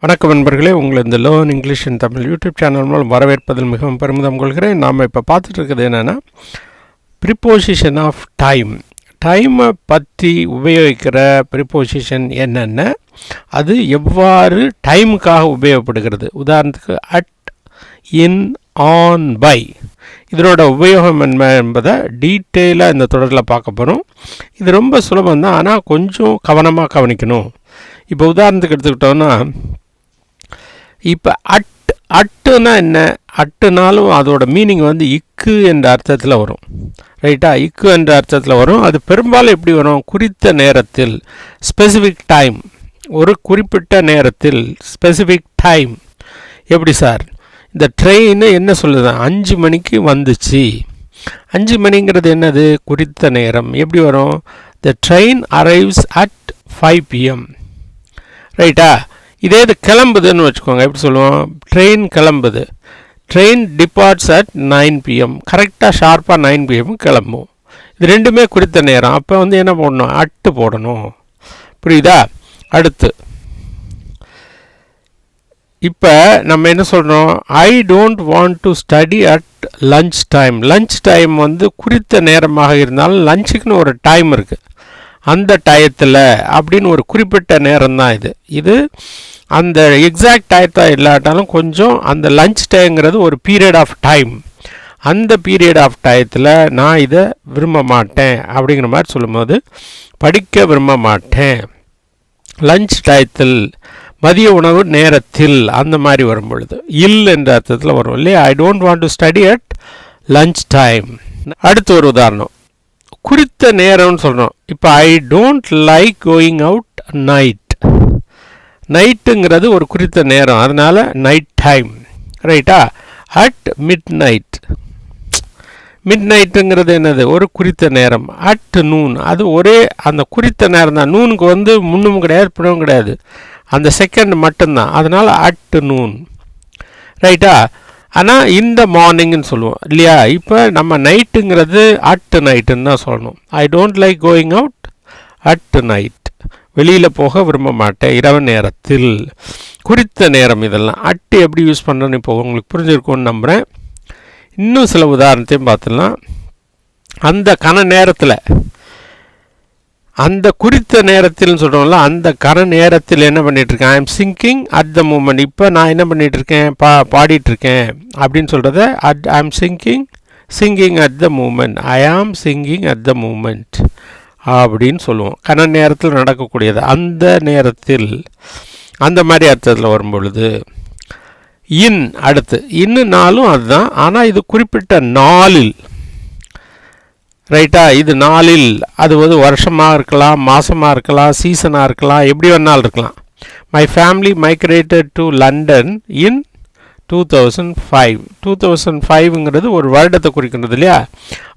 வணக்கம் நண்பர்களே, உங்களை இந்த லேர்ன் இங்கிலீஷ் இன் தமிழ் யூடியூப் சேனல் மூலம் வரவேற்பதில் மிகவும் பெருமிதம் கொள்கிறேன். நாம் இப்போ பார்த்துட்டு இருக்கிறது என்னென்னா ப்ரிப்போசிஷன் ஆஃப் டைம். டைமை பற்றி உபயோகிக்கிற ப்ரிப்போசிஷன் என்னென்ன, அது எவ்வாறு டைமுக்காக உபயோகப்படுகிறது. உதாரணத்துக்கு அட், இன், ஆன், பை. இதனோட உபயோகம் என்ன என்பதை டீட்டெயிலாக இந்த தொடரில் பார்க்க போகிறோம். இது ரொம்ப சுலபந்தான், ஆனால் கொஞ்சம் கவனமாக கவனிக்கணும். இப்போ உதாரணத்துக்கு எடுத்துக்கிட்டோன்னா, இப்போ அட்டுனா என்ன? அட்டுனாலும் அதோட மீனிங் இக்கு என்ற அர்த்தத்தில் வரும். ரைட்டா? இக்கு என்ற அர்த்தத்தில் வரும். அது பெரும்பாலும் எப்படி வரும்? குறித்த நேரத்தில், ஸ்பெசிஃபிக் டைம், ஒரு குறிப்பிட்ட நேரத்தில், ஸ்பெசிஃபிக் டைம். எப்படி சார்? இந்த ட்ரெயின் என்ன சொல்லுது? 5 மணிக்கு வந்துச்சு. 5 மணிங்கிறது என்னது? குறித்த நேரம். எப்படி வரும்? த ட்ரெயின் அரைவ்ஸ் அட் 5 PM. ரைட்டா? இதே இது கிளம்புதுன்னு வச்சுக்கோங்க. எப்படி சொல்லுவோம்? ட்ரெயின் கிளம்புது. Train departs at 9 PM. கரெக்டாக ஷார்ப்பாக 9 PM கிளம்பும். இது ரெண்டுமே குறித்த நேரம். அப்போ என்ன போடணும்? அட்டு போடணும். புரியுதா? அடுத்து இப்போ நம்ம என்ன சொல்கிறோம்? ஐ don't want to study at lunch time. Lunch time குறித்த நேரமாக இருந்தாலும் லஞ்சுக்குன்னு ஒரு டைம் இருக்குது. அந்த டயத்தில் அப்படின்னு ஒரு குறிப்பிட்ட நேரம் தான் இது அந்த எக்ஸாக்ட் டயத்தாக இல்லாட்டாலும் கொஞ்சம் அந்த லஞ்ச் டைம்ங்கிறது ஒரு பீரியட் ஆஃப் டைம். அந்த பீரியட் ஆஃப் டயத்தில் நான் இதை விரும்ப மாட்டேன் அப்படிங்கிற மாதிரி சொல்லும்போது, படிக்க விரும்ப மாட்டேன். லஞ்ச் டயத்தில், மதிய உணவு நேரத்தில், அந்த மாதிரி வரும் பொழுது இல் என்ற அர்த்தத்தில் வரும் இல்லையா? I don't want to study at lunch time. அடுத்து ஒரு உதாரணம், குறித்த நேரம்னு சொல்கிறோம். இப்போ I don't like going out night. நைட்டுங்கிறது ஒரு குறித்த நேரம், அதனால் நைட் டைம். ரைட்டா? At mid night. மிட் நைட்டுங்கிறது என்னது? ஒரு குறித்த நேரம். அட் நூன், அது ஒரே அந்த குறித்த நேரம் தான். நூனுக்கு முன்னும் கிடையாது பின்னமும் கிடையாது, அந்த செகண்ட் மட்டும்தான். அதனால் அட் நூன். ரைட்டா? ஆனால் இந்த மார்னிங்னு சொல்லுவோம் இல்லையா? இப்போ நம்ம நைட்டுங்கிறது அட் நைட்டுன்னு தான் சொல்லணும். ஐ don't like going out at night. வெளியில் போக விரும்ப மாட்டேன் இரவு நேரத்தில். குறித்த நேரம். இதெல்லாம் அட்டு எப்படி யூஸ் பண்ணுறோன்னு இப்போ உங்களுக்கு புரிஞ்சிருக்கும்னு நம்புகிறேன். இன்னும் சில உதாரணத்தையும் பார்த்துடலாம். அந்த கன நேரத்தில், அந்த குறித்த நேரத்தில்னு சொல்கிறோம்ல, அந்த கன நேரத்தில் என்ன பண்ணிகிட்ருக்கேன்? I am singing at the moment. இப்போ நான் என்ன பண்ணிகிட்ருக்கேன்? பாடிட்டுருக்கேன் அப்படின்னு சொல்கிறத I am singing at the moment. I am singing at the moment அப்படின்னு சொல்லுவோம். கன நேரத்தில் நடக்கக்கூடியது, அந்த நேரத்தில், அந்த மாதிரி அர்த்தத்தில் வரும் பொழுது இன். அடுத்து இன்னுனாலும் அதுதான், ஆனால் இது குறிப்பிட்ட நாளில். ரைட்டா? இது நாளில், அது வருஷமாக இருக்கலாம், மாதமாக இருக்கலாம், சீசனாக இருக்கலாம், எப்படி வேணாலும் இருக்கலாம். My family migrated to London in 2005. 2005ங்கிறது ஒரு வருடத்தை குறிக்கின்றது இல்லையா?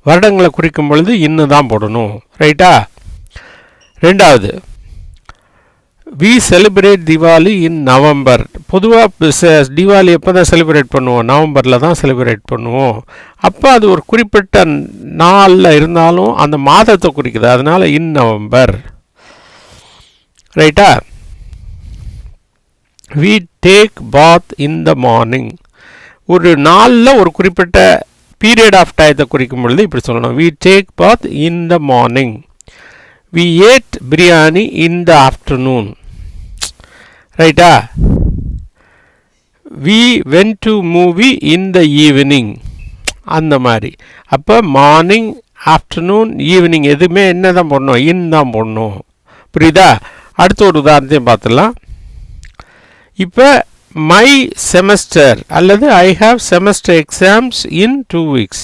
வருடங்களை குறிக்கும் பொழுது இன்னும் தான் போடணும். ரைட்டா? ரெண்டாவது, we celebrate Diwali in November. பொதுவாக தீபாவளி எப்போ தான் செலிப்ரேட் பண்ணுவோம்? நவம்பரில் தான் செலிப்ரேட் பண்ணுவோம். அப்போ அது ஒரு குறிப்பிட்ட நாளில் இருந்தாலும் அந்த மாதத்தை குறிக்குது, அதனால் இன் நவம்பர். ரைட்டா? We take bath in the morning. ஒரு நாளில் ஒரு குறிப்பிட்ட பீரியட் ஆஃப் டயத்தை குறிக்கும் பொழுது இப்படி சொல்லணும். We take bath in the morning. We ate biryani in the afternoon. ரைட்டா? We went to movie in the evening. அந்த மாதிரி. அப்போ மார்னிங், ஆஃப்டர்நூன், ஈவினிங் எதுவுமே என்ன தான் போடணும்? இன் தான் போடணும். புரியுதா? அடுத்த ஒரு உதாரணத்தையும் பார்த்துடலாம். இப்போ மை செமஸ்டர் அல்லது I have semester exams in 2 weeks.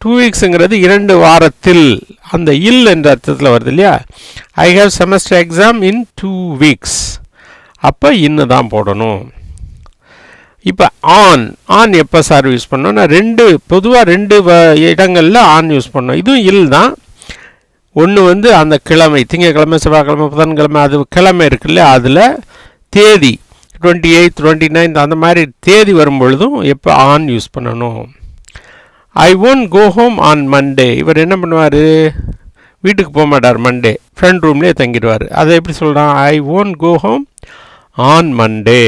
2 weeksங்கிறது 2 வாரத்தில், அந்த இல் என்ற அர்த்தத்தில் வருது இல்லையா? I have semester exam in 2 weeks. அப்போ இன்னு தான் போடணும். இப்போ ஆன் எப்போ சார் யூஸ் பண்ணோன்னா, பொதுவாக 2 இடங்களில் ஆன் யூஸ் பண்ணோம். இதுவும் இல் தான். ஒன்று அந்த கிழமை, திங்கக்கிழமை, செவ்வாய்க்கிழமை, புதன்கிழமை, அது கிழமை இருக்குல்ல, அதில் தேதி 28th 29th அந்த மாதிரி தேதி வரும் பொழுதும் எப்போ ஆன் யூஸ் பண்ணணும். I won't go home on Monday. இவர் என்ன பண்ணுவார்? வீட்டுக்கு போக மாட்டார். மண்டே ஃப்ரெண்ட் ரூம்லேயே தங்கிடுவார். அதை எப்படி சொல்கிறான்? I won't go home on Monday.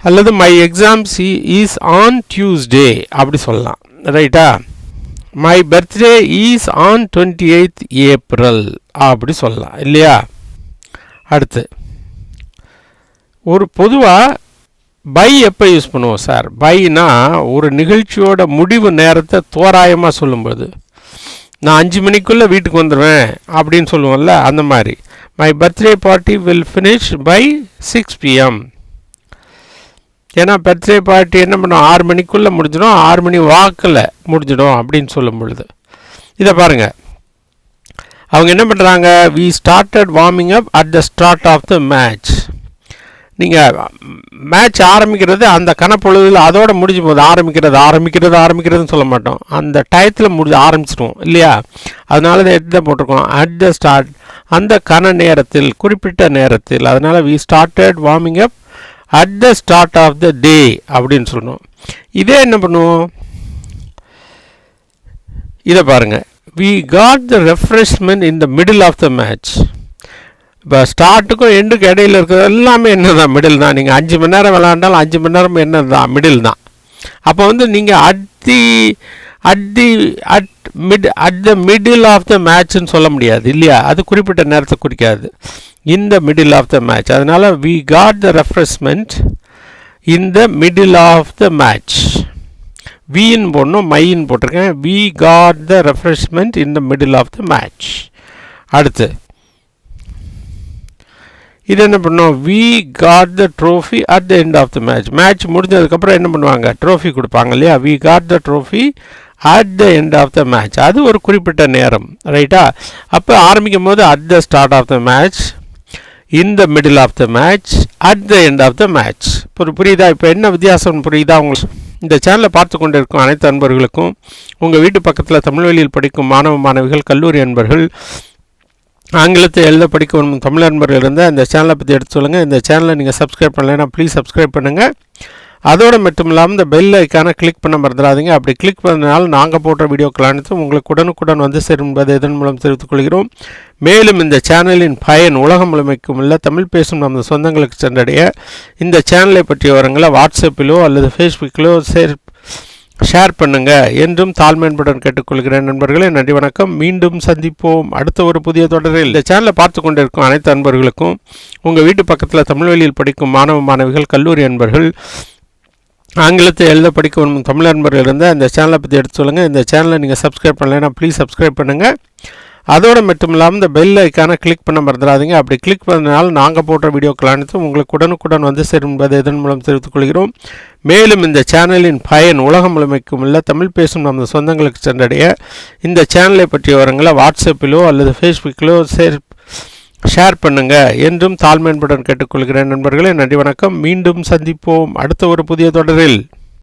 அல்லது my exams is on Tuesday அப்படி சொல்லலாம். ரைட்டா? My birthday is on 28th April அப்படி சொல்லலாம் இல்லையா? அடுத்து ஒரு பொதுவாக பை எப்போ யூஸ் பண்ணுவோம் சார்? பைனா ஒரு நிகழ்ச்சியோட முடிவு நேரத்தை தோராயமாக சொல்லும்போது, நான் 5 மணிக்குள்ளே வீட்டுக்கு வந்துடுவேன் அப்படின்னு சொல்லுவோம்ல, அந்த மாதிரி. My birthday party will finish by 6 PM. ஏன்னா பர்த்டே பார்ட்டி என்ன பண்ணும், 6 மணிக்குள்ளே முடிஞ்சிடும், 6 மணி வாக்கில் முடிஞ்சிடும் அப்படின்னு சொல்லும் பொழுது. இதை பாருங்கள், அவங்க என்ன பண்ணுறாங்க, we started warming up at the start of the match. நீங்கள் மேட்ச் ஆரம்பிக்கிறது அந்த கணப்பொழுதில் அதோட முடிஞ்சு போகுது. ஆரம்பிக்கிறதுன்னு சொல்ல மாட்டோம், அந்த டயத்தில் ஆரம்பிச்சிடுவோம் இல்லையா? அதனால இதை எடுத்து போட்டிருக்கோம் அட் த ஸ்டார்ட், அந்த கன நேரத்தில், குறிப்பிட்ட நேரத்தில். அதனால் we started warming up at the start of the day அப்படின்னு சொல்லணும். இதே என்ன பண்ணுவோம், இதை பாருங்கள், we got the refreshment in the middle of the match. இப்போ ஸ்டார்ட்டுக்கும் எண்டுக்கு இடையில் இருக்கிறது எல்லாமே என்ன தான், மிடில் தான். நீங்கள் 5 மணி நேரம் விளாண்டாலும் 5 மணி நேரம் என்ன தான், மிடில் தான். அப்போ வந்து நீங்கள் at the middle of the மேட்ச்னு சொல்ல முடியாது இல்லையா? அது குறிப்பிட்ட நேரத்தை குறிக்காது, in the middle of the match. அதனால் we got the refreshment in the middle of the match. வின்னு போடணும், மைன்னு போட்டிருக்கேன். We got the refreshment in the middle of the match. அடுத்து இது என்ன பண்ணோம், we got the trophy at the end of the match. Match முடிஞ்சதுக்கப்புறம் என்ன பண்ணுவாங்க, ட்ரோஃபி கொடுப்பாங்க இல்லையா? We got the trophy at the end of the match. அது ஒரு குறிப்பிட்ட நேரம். ரைட்டா? அப்போ ஆரம்பிக்கும் போது at the start of the match, in the middle of the match, at the end of the match. புரியுதா? இப்போ என்ன வித்தியாசம் புரியுதா உங்களுக்கு? இந்த சேனலை பார்த்து கொண்டு இருக்கும் அனைத்து அன்பர்களுக்கும், உங்கள் வீட்டு பக்கத்தில் தமிழ் வழியில் படிக்கும் மாணவ மாணவிகள், கல்லூரி அன்பர்கள், ஆங்கிலத்தை எழுத படிக்க வரும் தமிழ் நண்பர்கள் இருந்தால் இந்த சேனலை பற்றி எடுத்து சொல்லுங்கள். இந்த சேனலை நீங்கள் சப்ஸ்கிரைப் பண்ணலைன்னா ப்ளீஸ் சப்ஸ்கிரைப் பண்ணுங்கள். அதோடு மட்டும் இல்லாமல் இந்த பெல் ஐக்கானை கிளிக் பண்ண மறந்துடாதீங்க. அப்படி கிளிக் பண்ணனால நாங்கள் போடுற வீடியோக்கள் அனைத்தும் உங்களுக்கு உடனுக்குடன் வந்து சேரும் என்பதை இதன் மூலம் தெரிவித்துக் கொள்கிறோம். மேலும் இந்த சேனலின் பயன் உலகம் முழுமைக்கும் உள்ள தமிழ் பேசும் நமது சொந்தங்களுக்கு சென்றடைய இந்த சேனலை பற்றிய விவரங்களை வாட்ஸ்அப்பிலோ அல்லது ஃபேஸ்புக்கிலோ ஷேர் பண்ணுங்க என்றும் தாழ்மையுடன் கேட்டுக்கொள்கிறேன். நண்பர்களே, நன்றி, வணக்கம். மீண்டும் சந்திப்போம் அடுத்த ஒரு புதிய தொடரில். இந்த சேனலை பார்த்து கொண்டிருக்கும் அனைத்து அன்பர்களுக்கும், உங்கள் வீட்டு பக்கத்தில் தமிழ் வழியில் படிக்கும் மாணவ மாணவிகள், கல்லூரி அன்பர்கள், ஆங்கிலத்தை எழுத படிக்க வரும் தமிழ் அன்பர்கள் இருந்தால் இந்த சேனலை பற்றி எடுத்து சொல்லுங்கள். இந்த சேனலை நீங்கள் சப்ஸ்கிரைப் பண்ணலைன்னா ப்ளீஸ் சப்ஸ்கிரைப் பண்ணுங்கள். அதோடு மட்டும் இல்லாமல் இந்த பெல் ஐக்கானை கிளிக் பண்ண மறந்துடாதீங்க. அப்படி கிளிக் பண்ணனால நாங்கள் போடுற வீடியோக்கள் அனைத்தும் உங்களுக்கு உடனுக்குடன் வந்து சேரும் என்பதை இதன் மூலம் தெரிவித்துக் கொள்கிறோம். மேலும் இந்த சேனலின் பயன் உலகம் முழுமைக்கும் உள்ள தமிழ் பேசும் நமது சொந்தங்களுக்கு சென்றடைய இந்த சேனலை பற்றிய விவரங்களை வாட்ஸ்அப்பிலோ அல்லது ஃபேஸ்புக்கிலோ ஷேர் பண்ணுங்க என்றும் தாழ்மையுடன் கேட்டுக்கொள்கிறேன். நண்பர்களே, நன்றி, வணக்கம். மீண்டும் சந்திப்போம் அடுத்த ஒரு புதிய தொடரில்.